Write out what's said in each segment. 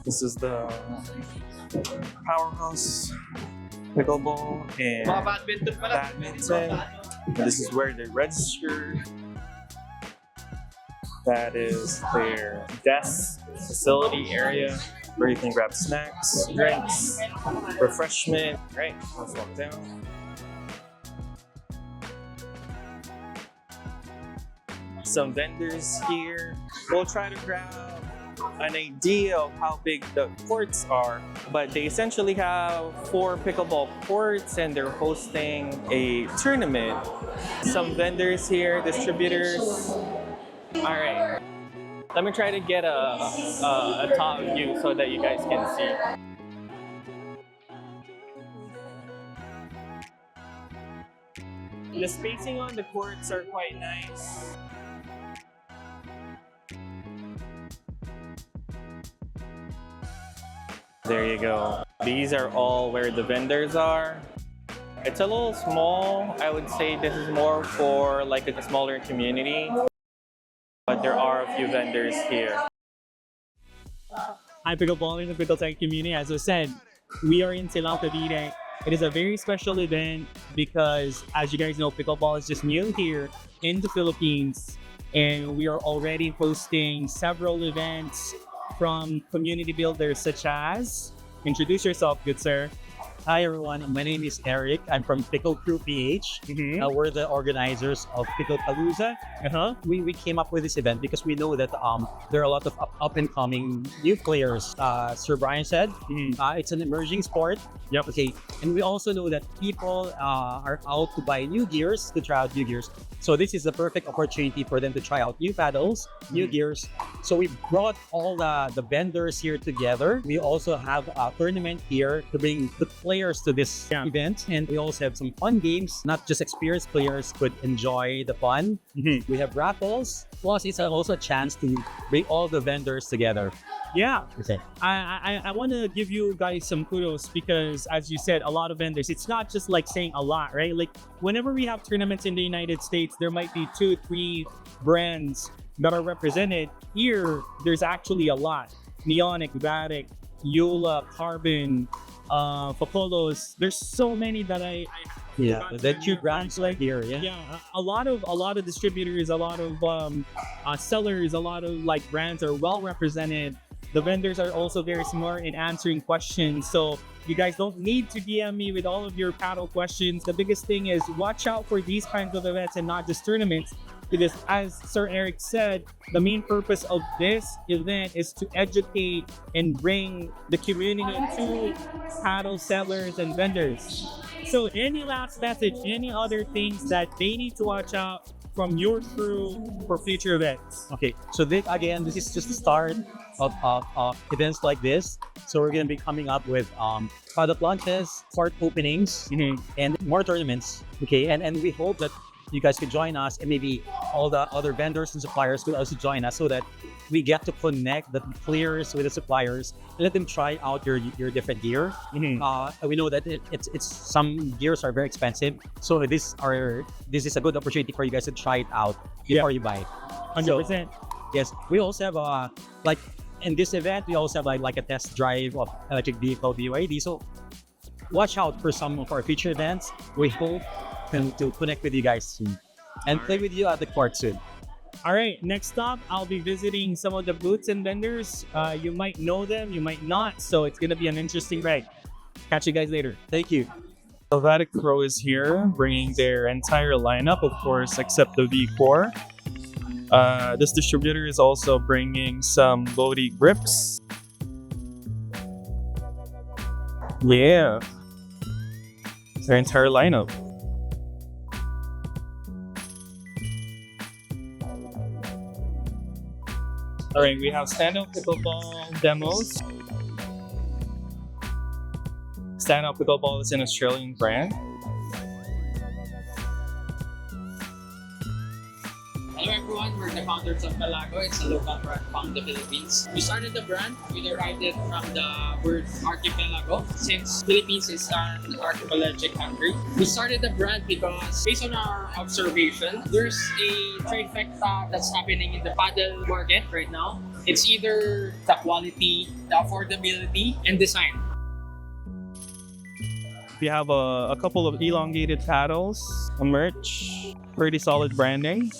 This is the Powerhouse Pickleball and Badminton. And this is where they register. That is their desk facility area where you can grab snacks, drinks, refreshment. Right, let's walk down. Some vendors here. We'll try to grab an idea of how big the courts are, but they essentially have 4 pickleball courts and they're hosting a tournament. Some vendors here, distributors. All right, let me try to get a top view so that you guys can see. The spacing on the courts are quite nice. There you go. These are all where the vendors are. It's a little small. I would say this is more for like a smaller community, but there are a few vendors here. Hi, Pickleball in the Pickle Tech community. As I said, we are in Silang, Cavite. It is a very special event because, as you guys know, Pickleball is just new here in the Philippines, and we are already hosting several events from community builders such as, introduce yourself, good sir. Hi everyone, my name is Eric. I'm from Pickle Crew PH. We're the organizers of Pickle Palooza. We came up with this event because we know that there are a lot of up and coming new players. Sir Brian said it's an emerging sport. Yep. Okay, and we also know that people are out to buy new gears, to try out new gears. So this is the perfect opportunity for them to try out new paddles, new gears. So we brought all the vendors here together. We also have a tournament here to bring the players to this event, and we also have some fun games. Not just experienced players could enjoy the fun. We have raffles, plus it's also a chance to bring all the vendors together. Yeah, Okay. I want to give you guys some kudos because, as you said, a lot of vendors. It's not just like saying a lot, right? Like whenever we have tournaments in the United States, there might be 2-3 brands that are represented. Here, there's actually a lot. Neonic, Vatic, Yola, Carbon, Papolos. There's so many that I The two brands like here. a lot of distributors, a lot of sellers, a lot of like brands are well represented. The vendors are also very smart in answering questions, so you guys don't need to DM me with all of your paddle questions. The biggest thing is watch out for these kinds of events and not just tournaments, because as Sir Eric said, the main purpose of this event is to educate and bring the community to paddle sellers and vendors. So any last message, any other things that they need to watch out from your crew for future events? Okay, so this is just the start of events like this. So we're gonna be coming up with product launches, court openings, and more tournaments. Okay, and we hope that you guys could join us, and maybe all the other vendors and suppliers could also join us, so that we get to connect the players with the suppliers and let them try out your different gear. We know that it's some gears are very expensive, so this is a good opportunity for you guys to try it out before you buy it. 100%. Yes, we also have like in this event, we also have like a test drive of electric vehicle BYD. So watch out for some of our future events. We hope to connect with you guys soon and play with you at the court soon. All right, next up, I'll be visiting some of the booths and vendors. You might know them, you might not, so it's gonna be an interesting ride. Catch you guys later. Thank you. So Vatic Pro is here, bringing their entire lineup, of course, except the V-Core. This distributor is also bringing some Vatic grips. Yeah, their entire lineup. All right, we have StandOut Pickleball demos. StandOut Pickleball is an Australian brand. Hello everyone, we're the founders of Pelago. It's a local brand from the Philippines. We started the brand, we derived it from the word archipelago, since Philippines is an archipelagic country. We started the brand because, based on our observation, there's a trifecta that's happening in the paddle market right now. It's either the quality, the affordability, and design. We have a couple of elongated paddles, a merch, pretty solid branding.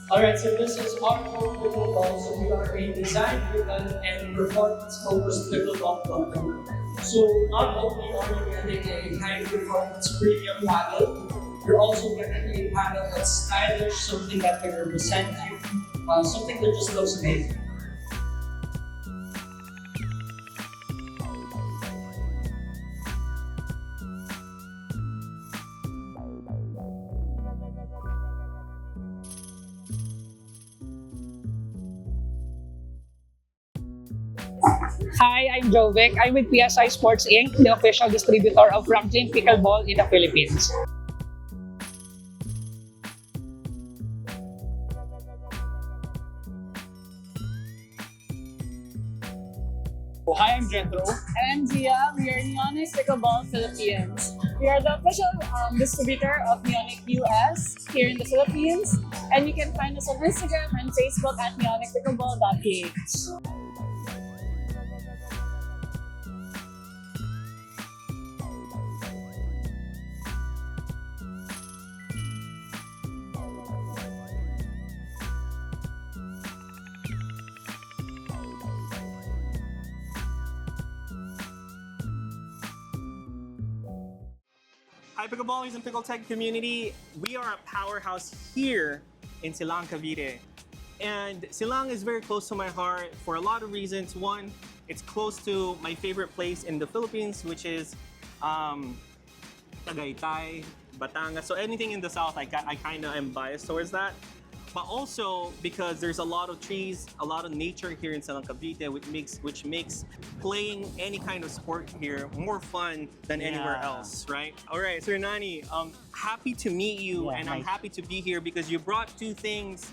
Alright, so this is our pickleball. So we are a design-driven and performance-focused pickleball company. So not only are you getting a high-performance premium paddle, you're also getting a paddle that's stylish, something that can represent you, something that just looks amazing. Hi, I'm Jovic. I'm with PSI Sports Inc., the official distributor of Neonic Pickleball in the Philippines. Hi, I'm Jethro. And I'm Gia. We are Neonic Pickleball Philippines. We are the official distributor of Neonic US here in the Philippines. And you can find us on Instagram and Facebook at neonicpickleball.ph. Hi Pickleballers and Pickle Tech community. We are a powerhouse here in Silang, Cavite. And Silang is very close to my heart for a lot of reasons. One, it's close to my favorite place in the Philippines, which is Cavite, Batangas. So anything in the south, I kind of am biased towards that. But also because there's a lot of trees, a lot of nature here in Silang, Cavite, which makes playing any kind of sport here more fun than anywhere else, right? All right, so Nani, happy to meet you, and I'm happy to be here because you brought two things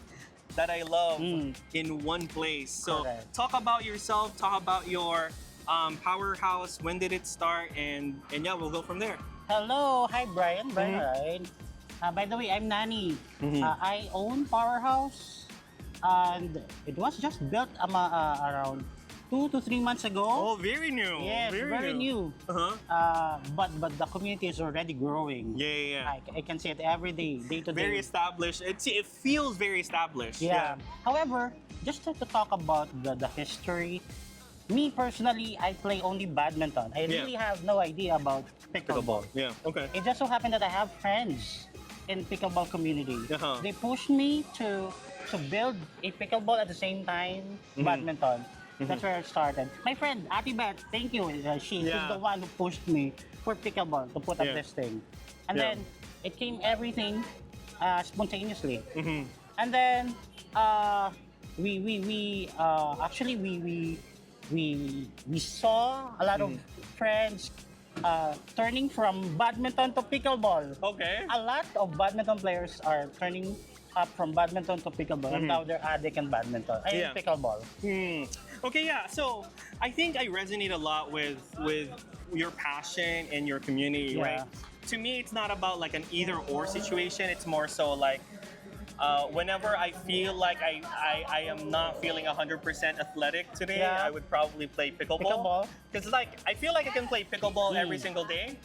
that I love in one place. So talk about yourself, talk about your Powerhouse, when did it start, and yeah, we'll go from there. Hello, hi Brian. Brian. By the way, I'm Nani. I own Powerhouse, and it was just built around 2 to 3 months ago. Oh, very new. Yes, very new. But the community is already growing. Yeah. I can see it every day, day to day. Very established. It feels very established. Yeah. However, just to talk about the history, me personally, I play only badminton. I really have no idea about pickleball. Yeah. Okay. It just so happened that I have friends in pickleball community. They pushed me to build a pickleball at the same time badminton. That's where I started. My friend Ati Beth, thank you. She's the one who pushed me for pickleball to put up this thing, and then it came everything spontaneously. And then we saw a lot of friends turning from badminton to pickleball. Okay. A lot of badminton players are turning up from badminton to pickleball, and now they're addict in badminton. Pickleball. Okay, yeah. So I think I resonate a lot with your passion and your community, right? To me, it's not about like an either-or situation. It's more so like whenever I feel like I am not feeling 100% athletic today, I would probably play pickleball. Because like I feel like I can play pickleball every single day,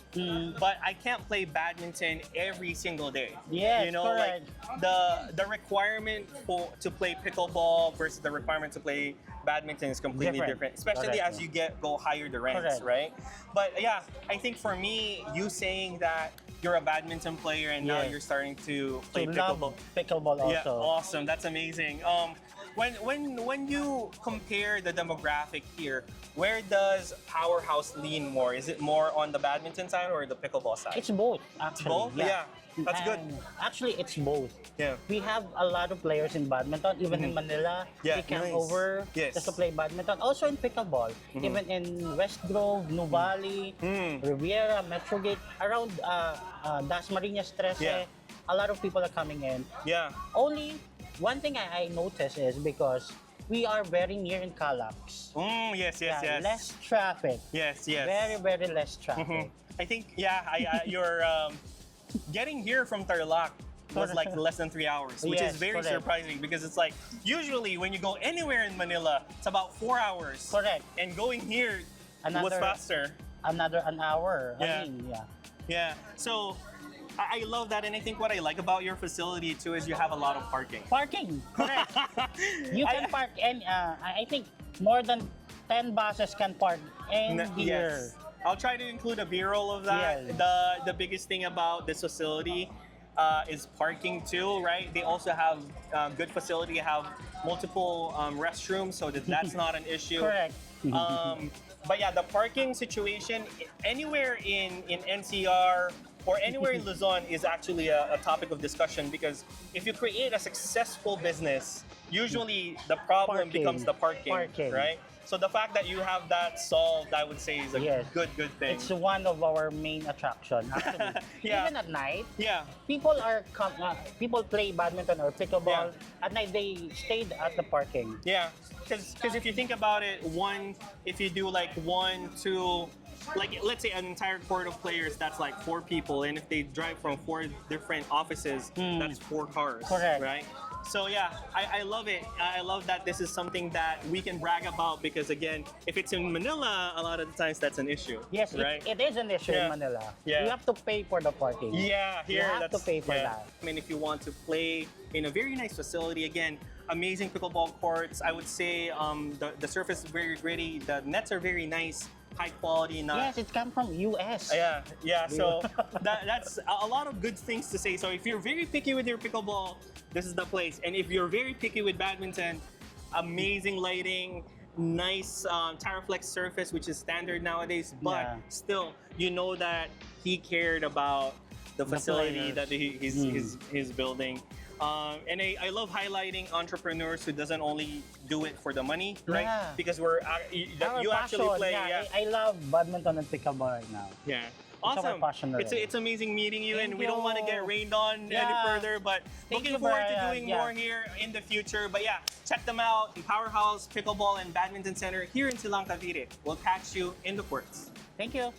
but I can't play badminton every single day. Yes, you know, correct. like the requirement to play pickleball versus the requirement to play badminton is completely different, especially as you go higher the ranks, right? But yeah, I think for me, you saying that you're a badminton player and now you're starting to play pickleball. Pickleball also. Yeah, awesome. That's amazing. When you compare the demographic here, where does Powerhouse lean more? Is it more on the badminton side or the pickleball side? It's both, actually. both. Yeah, that's good. And actually, it's both. Yeah. We have a lot of players in badminton, even in Manila. Yeah, We came nice. over Yes. just to play badminton. Also in pickleball, even in West Grove, New Valley, Riviera, Metrogate, around Dasmariñas, Trece, Yeah. a lot of people are coming in. Yeah. Only one thing I noticed is because we are very near in Calax. Yes. Less traffic. Yes. Very, very less traffic. I think you're getting here from Tarlac was like less than 3 hours, which Yes, is very correct. surprising because it's like usually when you go anywhere in Manila, it's about 4 hours. Correct. And going here was Another- faster. Another an hour. Yeah. I mean, yeah. Yeah. So I love that, and I think what I like about your facility too is you have a lot of parking. Parking, correct. You can park any, I think more than 10 buses can park anywhere. Yes. I'll try to include a B-roll of that. Yes. The biggest thing about this facility is parking too, right? They also have good facility, have multiple restrooms, so that's not an issue. Correct. But yeah, the parking situation anywhere in NCR or anywhere in Luzon is actually a topic of discussion because if you create a successful business, usually the problem Parking. becomes the parking, right? So the fact that you have that solved, I would say, is a Yes. good thing. It's one of our main attraction, actually. Yeah. Even at night, Yeah. people play badminton or pickleball. At night, they stayed at the parking. Yeah, because if you think about it, if you do like 1, 2, like let's say an entire court of players, that's like 4 people, and if they drive from 4 different offices, that's 4 cars, Correct. right? So yeah, I love it. I love that this is something that we can brag about because again, if it's in Manila, a lot of the times that's an issue. Yes, right? it is an issue Yeah. in Manila. Yeah. You have to pay for the parking. Yeah, here You have to pay for that. I mean, if you want to play in a very nice facility, again, amazing pickleball courts. I would say the surface is very gritty. The nets are very nice, high quality. Yes, it comes from US. Yeah. So that's a lot of good things to say. So if you're very picky with your pickleball, this is the place. And if you're very picky with badminton, amazing lighting, nice Taraflex surface, which is standard nowadays. But Yeah. still, you know that he cared about the facility that he's building. And I love highlighting entrepreneurs who doesn't only do it for the money, right? Yeah. Because Our you actually passion, play. yeah. I love badminton and pickleball right now. Yeah. our Awesome. passion already. It's amazing meeting you, and Thank we don't want to you. get rained on any Yeah. further, but Thank looking you, forward to Brian. doing Yeah. more here in the future. But yeah, check them out. Powerhouse Pickleball and Badminton Center here in Silang, Cavite. We'll catch you in the courts. Thank you.